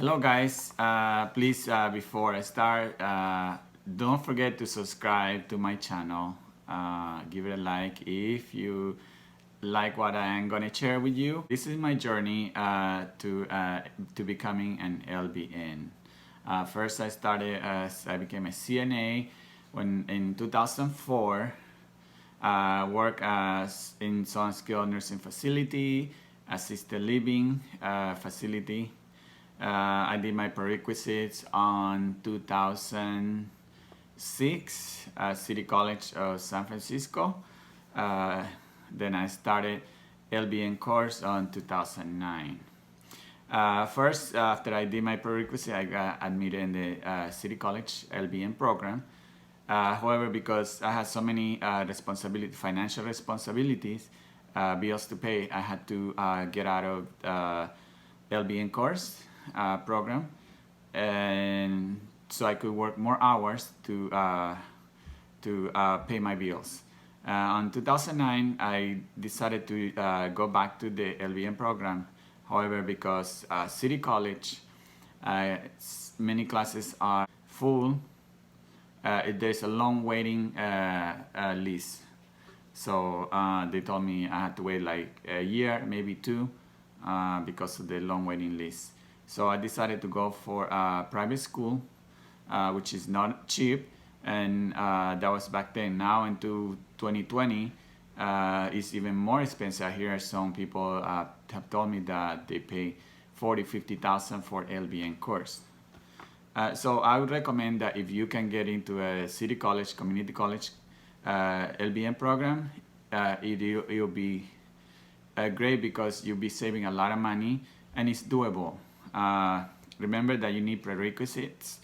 Hello guys, please before I start, don't forget to subscribe to my channel. Give it a like if you like what I am going to share with you. This is my journey to becoming an LVN. First I started as I became a CNA when in 2004. Work as in some skilled nursing facility, assisted living facility. I did my prerequisites on 2006 at City College of San Francisco. Then I started LVN course on 2009. First, after I did my prerequisite, I got admitted in the City College LVN program. However, because I had so many financial responsibilities, bills to pay, I had to get out of LVN course program, and so I could work more hours to pay my bills. In 2009, I decided to go back to the LVN program. However, because City College, many classes are full, there's a long waiting list. So they told me I had to wait like a year, maybe two, because of the long waiting list. So I decided to go for a private school, which is not cheap, and that was back then. Now into 2020, it's even more expensive. I hear some people have told me that they pay $40,000-$50,000 for LVN course. So I would recommend that if you can get into a city college, community college LVN program, it'll be great because you'll be saving a lot of money and it's doable. Remember that you need prerequisites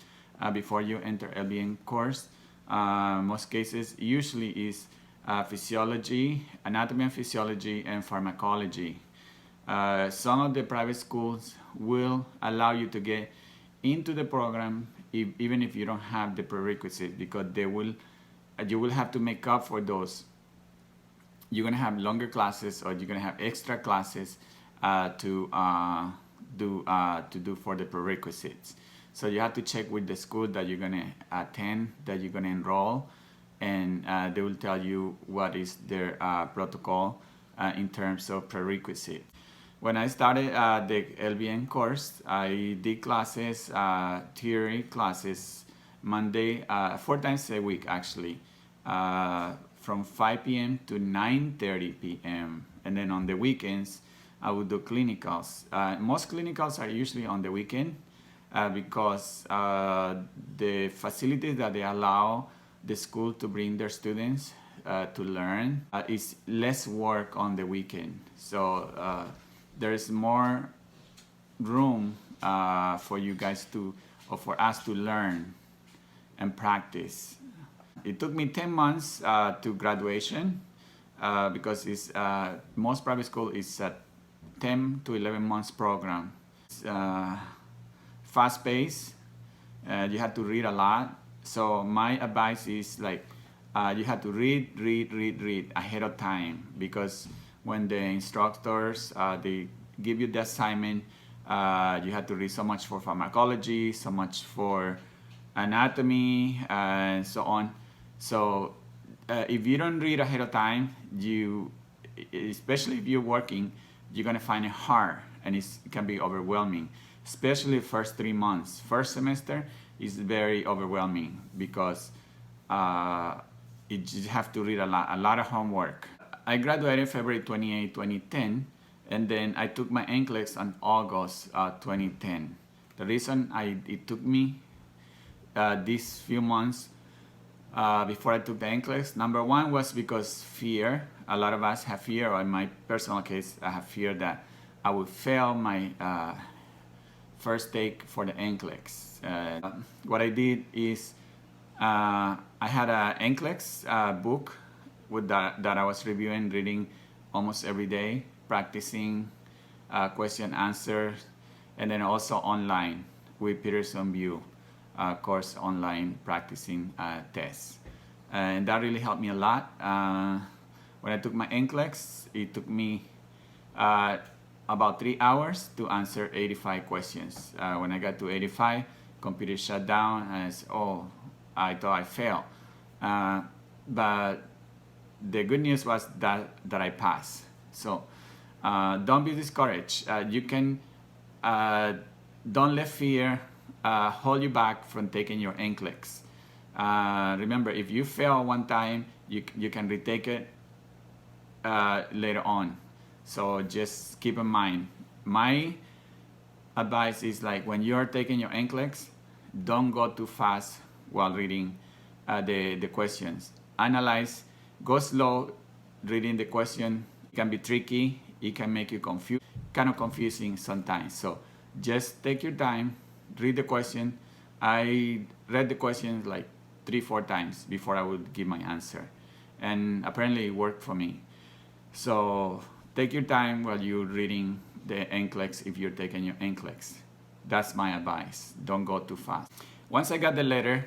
before you enter LVN course. Most cases usually is physiology, anatomy and physiology, and pharmacology. Some of the private schools will allow you to get into the program even if you don't have the prerequisites, because you will have to make up for those. You're gonna have longer classes, or you're gonna have extra classes to do for the prerequisites. So you have to check with the school that you're gonna attend, that you're gonna enroll, and they will tell you what is their protocol in terms of prerequisite. When I started the LVN course, I did classes, theory classes, Monday, 4 times a week actually, from 5 p.m. to 9:30 p.m. And then on the weekends, I would do clinicals. Most clinicals are usually on the weekend because the facilities that they allow the school to bring their students to learn is less work on the weekend. So there is more room for you guys or for us to learn and practice. It took me 10 months to graduation because it's most private school is a 10 to 11 months program. It's fast paced. You have to read a lot. So my advice is like you have to read ahead of time, because when the instructors they give you the assignment, you have to read so much for pharmacology, so much for anatomy, and so on. So if you don't read ahead of time, especially if you're working, you're gonna find it hard, and it can be overwhelming, especially the first 3 months. First semester is very overwhelming because you just have to read a lot of homework. I graduated February 28, 2010, and then I took my NCLEX on August 2010. The reason it took me these few months before I took the NCLEX, number one was because fear. A lot of us have fear, or in my personal case, I have fear that I would fail my first take for the NCLEX. What I did is I had an NCLEX book that I was reading almost every day, practicing question answers, and then also online with Peterson View course, online practicing tests, and that really helped me a lot. When I took my NCLEX, it took me about 3 hours to answer 85 questions. When I got to 85, computer shut down, and I said, oh, I thought I failed. But the good news was that I passed. So don't be discouraged. You can don't let fear hold you back from taking your NCLEX. Remember, if you fail one time, you can retake it later on. So just keep in mind, my advice is like when you're taking your NCLEX, don't go too fast while reading the questions. Analyze, go slow reading the question. It can be tricky, it can make you confused, kind of confusing sometimes. So just take your time, read the question. I read the question like 3-4 times before I would give my answer, and apparently it worked for me. So take your time while you're reading the NCLEX if you're taking your NCLEX. That's my advice. Don't go too fast. Once I got the letter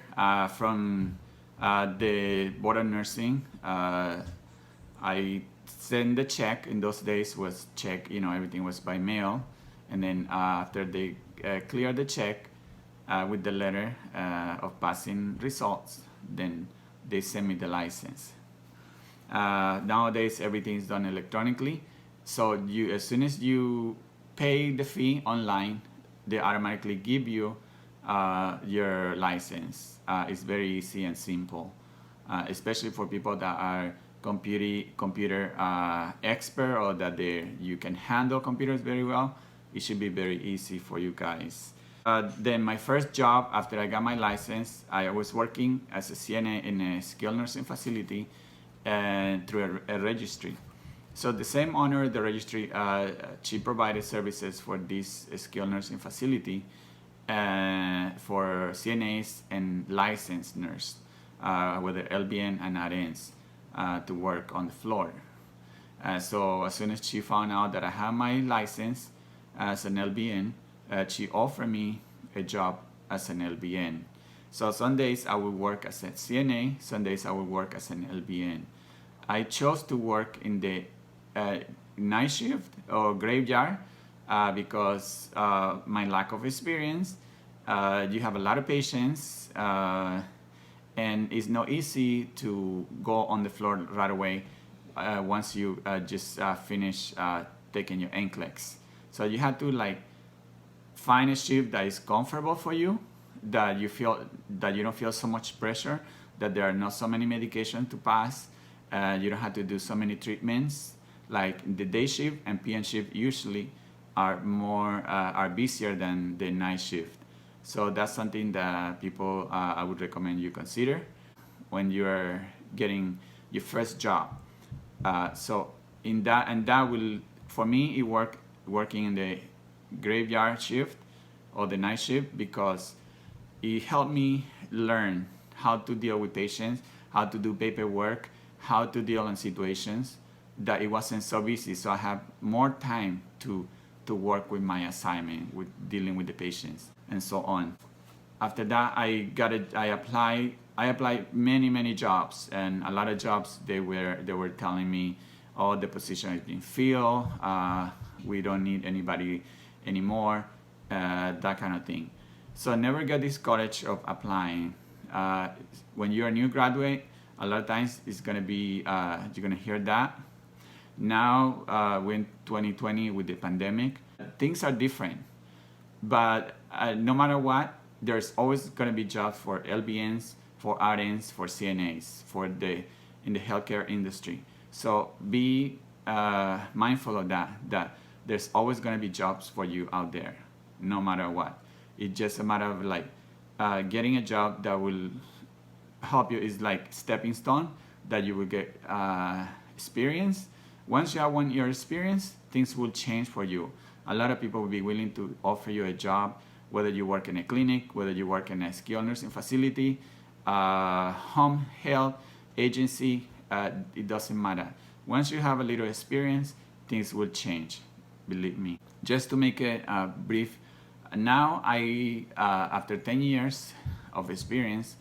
from the Board of Nursing, I sent the check. In those days was check, everything was by mail. And then after they cleared the check with the letter of passing results, then they sent me the license. Nowadays everything is done electronically, so as soon as you pay the fee online, they automatically give you your license. It's very easy and simple, especially for people that are computer expert, or that you can handle computers very well. It should be very easy for you guys. Then my first job after I got my license, I was working as a CNA in a skilled nursing facility and through a registry. So the same owner of the registry, she provided services for this skilled nursing facility for CNAs and licensed nurse, whether LVN and RNs, to work on the floor. So as soon as she found out that I have my license as an LVN, she offered me a job as an LVN. So some days I would work as a CNA, some days I would work as an LVN. I chose to work in the night shift or graveyard because my lack of experience. You have a lot of patients, and it's not easy to go on the floor right away once you just finish taking your NCLEX. So you have to find a shift that is comfortable for you, that you don't feel so much pressure, that there are not so many medications to pass, you don't have to do so many treatments. Like the day shift and PM shift usually are busier than the night shift. So that's something that people I would recommend you consider when you're getting your first job. So that will, for me, it working in the graveyard shift or the night shift, because it helped me learn how to deal with patients, how to do paperwork, how to deal in situations that it wasn't so busy. So I have more time to work with my assignment, with dealing with the patients and so on. After that, I applied many jobs, and a lot of jobs they were telling me, oh, the position has been filled, we don't need anybody anymore, that kind of thing. So never get discouraged of applying. When you're a new graduate, a lot of times it's gonna be you're gonna hear that. Now we're in 2020 with the pandemic, things are different, but no matter what, there's always gonna be jobs for LVNs, for RNs, for CNAs, in the healthcare industry. So be mindful of that there's always gonna be jobs for you out there, no matter what. It's just a matter of getting a job that will help you, is like stepping stone, that you will get experience. Once you have 1 year experience, things will change for you. A lot of people will be willing to offer you a job, whether you work in a clinic, whether you work in a skilled nursing facility, home health agency, it doesn't matter. Once you have a little experience, things will change, believe me. Just to make it brief, now after 10 years of experience,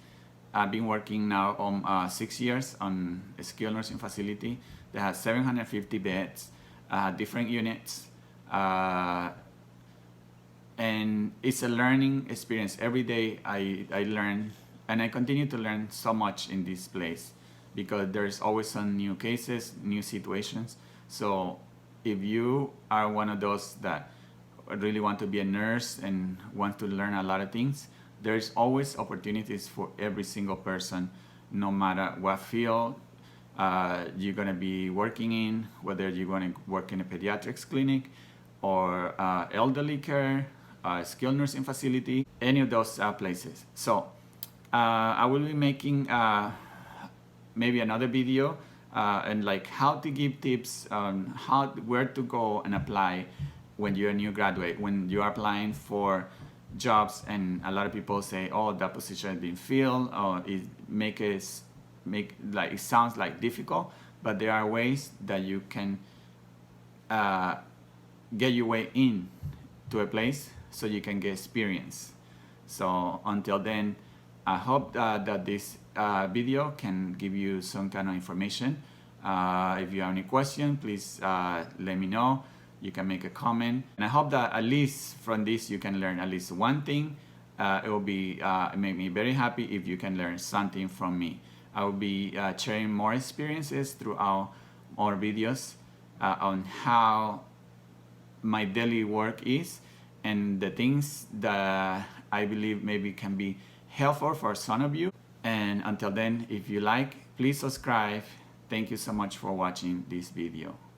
I've been working now on 6 years on a skilled nursing facility that has 750 beds, different units, And it's a learning experience. Every day I learn, and I continue to learn so much in this place, because there's always some new cases, new situations. So if you are one of those that really want to be a nurse and want to learn a lot of things, there's always opportunities for every single person, no matter what field you're going to be working in, whether you're going to work in a pediatrics clinic or elderly care, skilled nursing facility, any of those places. So I will be making maybe another video and like how to give tips on where to go and apply when you're a new graduate, when you are applying for jobs and a lot of people say, oh, that position has been filled, or it make like it sounds like difficult, but there are ways that you can get your way in to a place so you can get experience. So until then, I hope that this video can give you some kind of information. If you have any question, please let me know. You can make a comment, and I hope that at least from this you can learn at least one thing. It will be make me very happy if you can learn something from me. I will be sharing more experiences throughout more videos on how my daily work is and the things that I believe maybe can be helpful for some of you. And until then, if you like, please subscribe. Thank you so much for watching this video.